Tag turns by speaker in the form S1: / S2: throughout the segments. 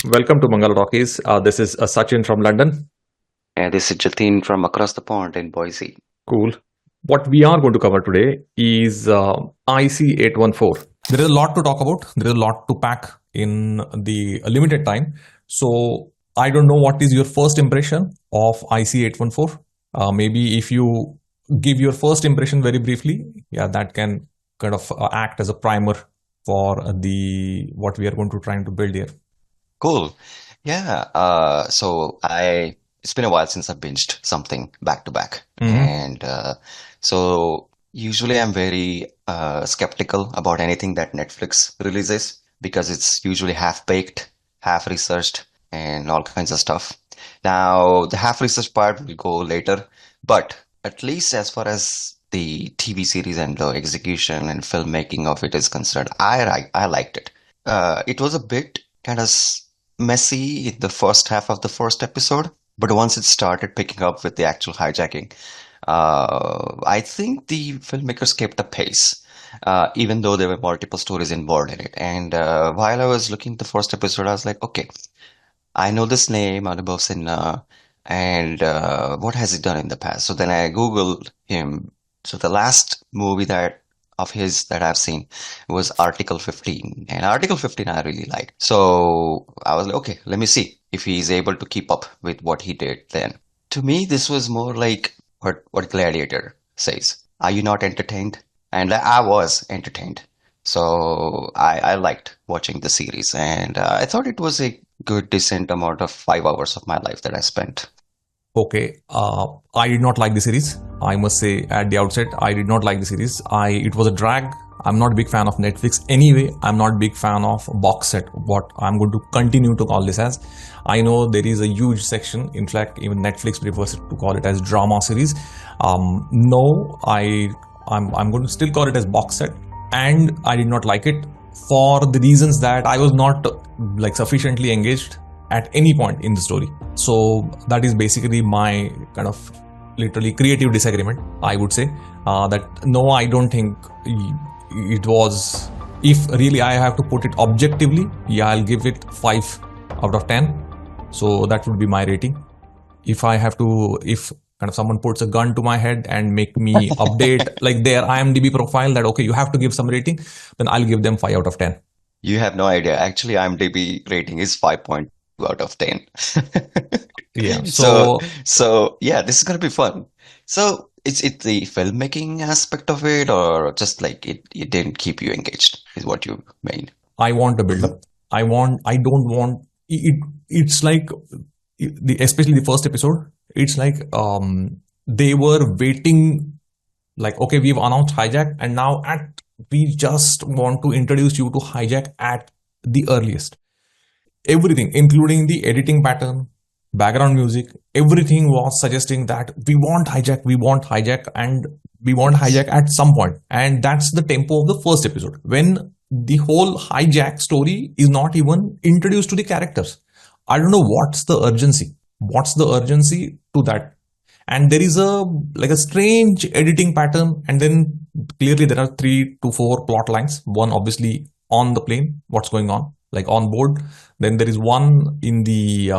S1: Welcome to Mangal Rockies. This is Sachin from London.
S2: And this is Jatin from across the pond in Boise.
S1: Cool. What we are going to cover today is IC814. There is a lot to talk about. There is a lot to pack in the limited time. So I don't know what is your first impression of IC814. Maybe if you give your first impression very briefly, yeah, that can kind of act as a primer for the what we are going to trying to build here.
S2: Cool. Yeah. It's been a while since I binged something back to back. And so usually I'm very skeptical about anything that Netflix releases because it's usually half baked, half researched, and all kinds of stuff. Now, the half researched part will go later, but at least as far as the TV series and the execution and filmmaking of it is concerned, I liked it. It was a bit kind of messy in the first half of the first episode, but once it started picking up with the actual hijacking, I think the filmmakers kept the pace, even though there were multiple stories involved in it. And while I was looking at the first episode, I was like, okay, I know this name, Anubhav Sinha, and what has he done in the past? So then I Googled him. So the last movie of his that I've seen was Article 15. And Article 15 I really liked. So I was like, okay, let me see if he's able to keep up with what he did then. To me, this was more like what Gladiator says. Are you not entertained? And I was entertained. So I liked watching the series. And I thought it was a good, decent amount of 5 hours of my life that I spent.
S1: Okay, I did not like the series. I must say at the outset, I did not like the series. It was a drag. I'm not a big fan of Netflix anyway. I'm not a big fan of box set. What I'm going to continue to call this as. I know there is a huge section. In fact, even Netflix prefers to call it as drama series. No, I'm going to still call it as box set, and I did not like it for the reasons that I was not like sufficiently engaged at any point in the story. So that is basically my kind of literally creative disagreement, I would say. That no, I don't think it was. If really I have to put it objectively, yeah, I'll give it 5 out of 10. So that would be my rating. If kind of someone puts a gun to my head and make me update like their IMDb profile that okay, you have to give some rating, then I'll give them 5 out of 10.
S2: You have no idea. Actually, IMDb rating is 5.2 out of 10.
S1: Yeah.
S2: So yeah, this is gonna be fun. So it's the filmmaking aspect of it, or just like it didn't keep you engaged, is what you mean?
S1: I want a build up. I don't want it. It's like especially the first episode. It's like they were waiting. Like okay, we've announced Hijack, and now we just want to introduce you to Hijack at the earliest. Everything, including the editing pattern, background music, everything was suggesting that we want Hijack, and we want Hijack at some point. And that's the tempo of the first episode, when the whole Hijack story is not even introduced to the characters. I don't know what's the urgency. What's the urgency to that? And there is a strange editing pattern, and then clearly there are 3 to 4 plot lines. One obviously on the plane, what's going on, like on board. Then there is one in the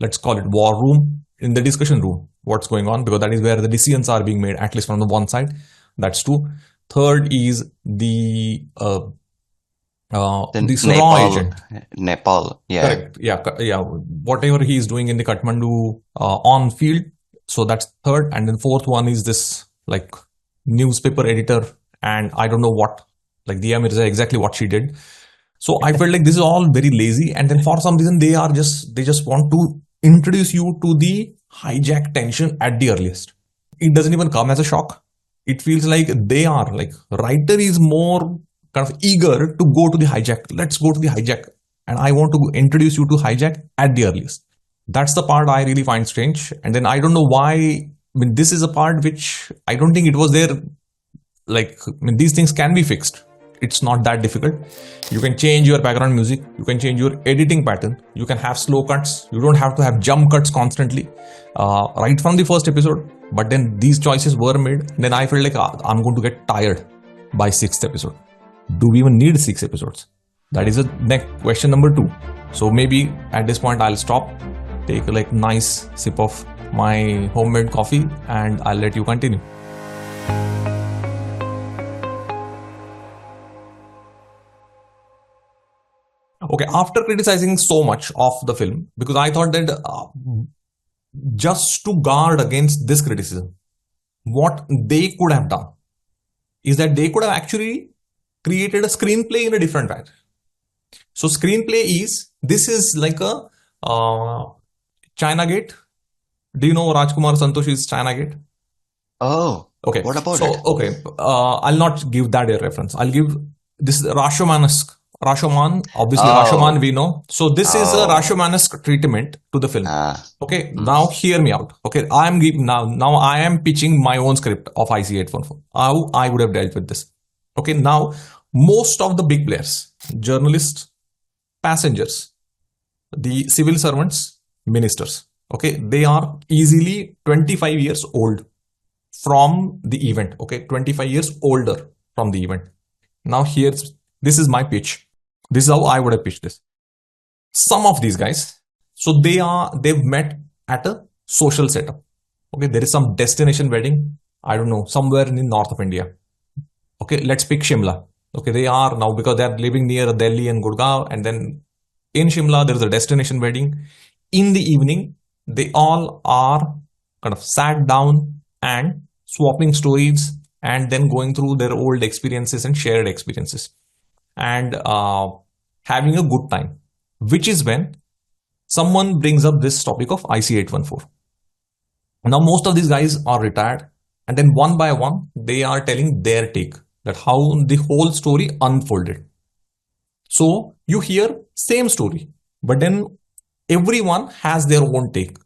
S1: let's call it war room, in the discussion room, what's going on, because that is where the decisions are being made, at least from the one side. That's 2. Third is the Nepal agent.
S2: Nepal, yeah.
S1: Correct. Yeah. Whatever he is doing in the Kathmandu on field. So that's third. And then fourth one is this like newspaper editor, and I don't know what, like Dia Mirza, exactly what she did. So I felt like this is all very lazy, and then for some reason they just want to introduce you to the Hijack tension at the earliest. It doesn't even come as a shock. It feels like they are like, writer is more kind of eager to go to the Hijack. Let's go to the Hijack, and I want to introduce you to Hijack at the earliest. That's the part I really find strange. And then I don't know why. I mean, this is a part which I don't think it was there. Like, I mean, these things can be fixed. It's not that difficult. You can change your background music. You can change your editing pattern. You can have slow cuts. You don't have to have jump cuts constantly, right from the first episode. But then these choices were made. Then I felt like I'm going to get tired by 6th episode. Do we even need 6 episodes? That is a next question number 2. So maybe at this point I'll stop, take a like nice sip of my homemade coffee, and I'll let you continue. Okay, after criticizing so much of the film, because I thought that just to guard against this criticism, what they could have done is that they could have actually created a screenplay in a different way. So screenplay is, this is like a China Gate. Do you know Rajkumar Santoshi's China Gate?
S2: Oh,
S1: Okay.
S2: what about
S1: So,
S2: it?
S1: okay, I'll not give that a reference. I'll give this Rashomon-esque. Rashomon, obviously Rashomon
S2: Oh,
S1: we know. So this is a
S2: oh,
S1: Rashomon-esque treatment to the film.
S2: ah,
S1: Okay,
S2: mm,
S1: now hear me out. Okay, now I am pitching my own script of IC814. How I would have dealt with this. Okay, now most of the big players, journalists, passengers, the civil servants, ministers, okay, they are easily 25 years old from the event. Okay, 25 years older from the event. Now this is my pitch. This is how I would have pitched this. Some of these guys, so they've met at a social setup. Okay, there is some destination wedding, I don't know, somewhere in the north of India. Okay, let's pick Shimla. Okay, they are now, because they are living near Delhi and Gurgaon, and then in Shimla there is a destination wedding. In the evening, they all are kind of sat down and swapping stories, and then going through their old experiences and shared experiences, and having a good time, which is when someone brings up this topic of IC814. Now, most of these guys are retired, and then one by one, they are telling their take, that how the whole story unfolded. So you hear same story, but then everyone has their own take.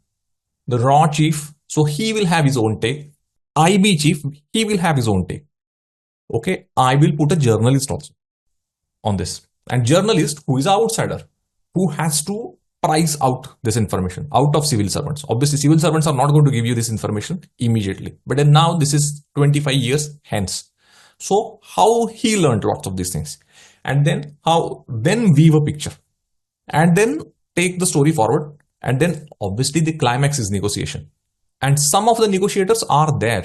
S1: The raw chief, so he will have his own take. IB chief, he will have his own take. Okay, I will put a journalist also on this, and journalist who is an outsider, who has to price out this information out of civil servants. Obviously, civil servants are not going to give you this information immediately, but then now this is 25 years hence. So how he learned lots of these things, and then weave a picture, and then take the story forward, and then obviously the climax is negotiation, and some of the negotiators are there.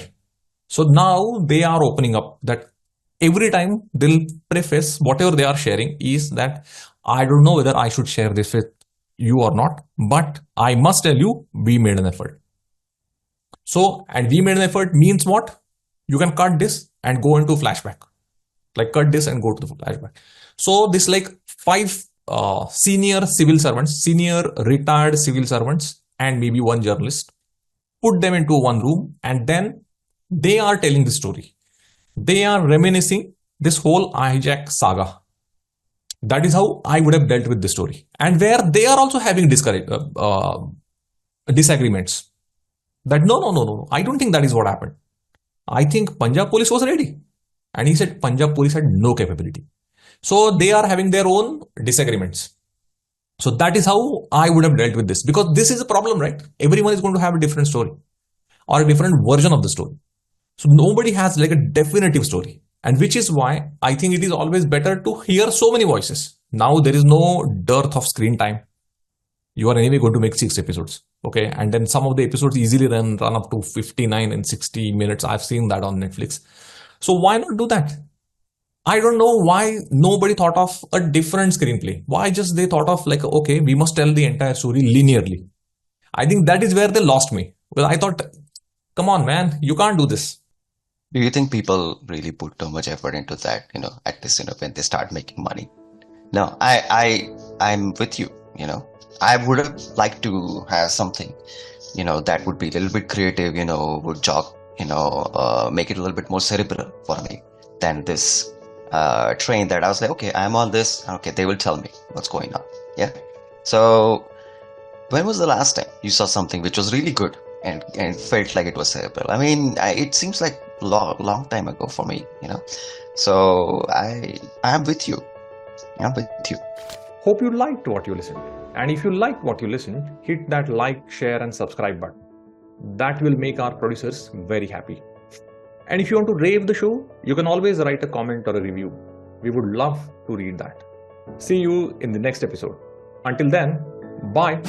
S1: So now they are opening up that every time they'll preface whatever they are sharing is that I don't know whether I should share this with you or not, but I must tell you, we made an effort. So, and we made an effort means what? You can cut this and go into flashback. Like cut this and go to the flashback. So this like five senior civil servants, senior retired civil servants, and maybe one journalist, put them into one room, and then they are telling the story. They are reminiscing this whole hijack saga. That is how I would have dealt with the story, and where they are also having disagreements. That no, I don't think that is what happened. I think Punjab police was ready, and he said Punjab police had no capability. So they are having their own disagreements. So that is how I would have dealt with this, because this is a problem, right? Everyone is going to have a different story or a different version of the story. So nobody has like a definitive story. And which is why I think it is always better to hear so many voices. Now there is no dearth of screen time. You are anyway going to make 6 episodes. Okay. And then some of the episodes easily run up to 59 and 60 minutes. I've seen that on Netflix. So why not do that? I don't know why nobody thought of a different screenplay. Why just they thought of like, okay, we must tell the entire story linearly. I think that is where they lost me. Well, I thought, come on, man, you can't do this.
S2: do you think people really put too much effort into that, at this, when they start making money? No, I'm with you, I would have liked to have something, that would be a little bit creative, would jog, make it a little bit more cerebral for me than this train that I was like, okay, I'm on this. Okay, they will tell me what's going on. Yeah. So when was the last time you saw something which was really good and felt like it was cerebral? I mean, it seems like long time ago for me, So I'm with you. I'm with you.
S1: Hope you liked what you listened. And if you liked what you listened, hit that like, share, and subscribe button. That will make our producers very happy. And if you want to rave the show, you can always write a comment or a review. We would love to read that. See you in the next episode. Until then, bye.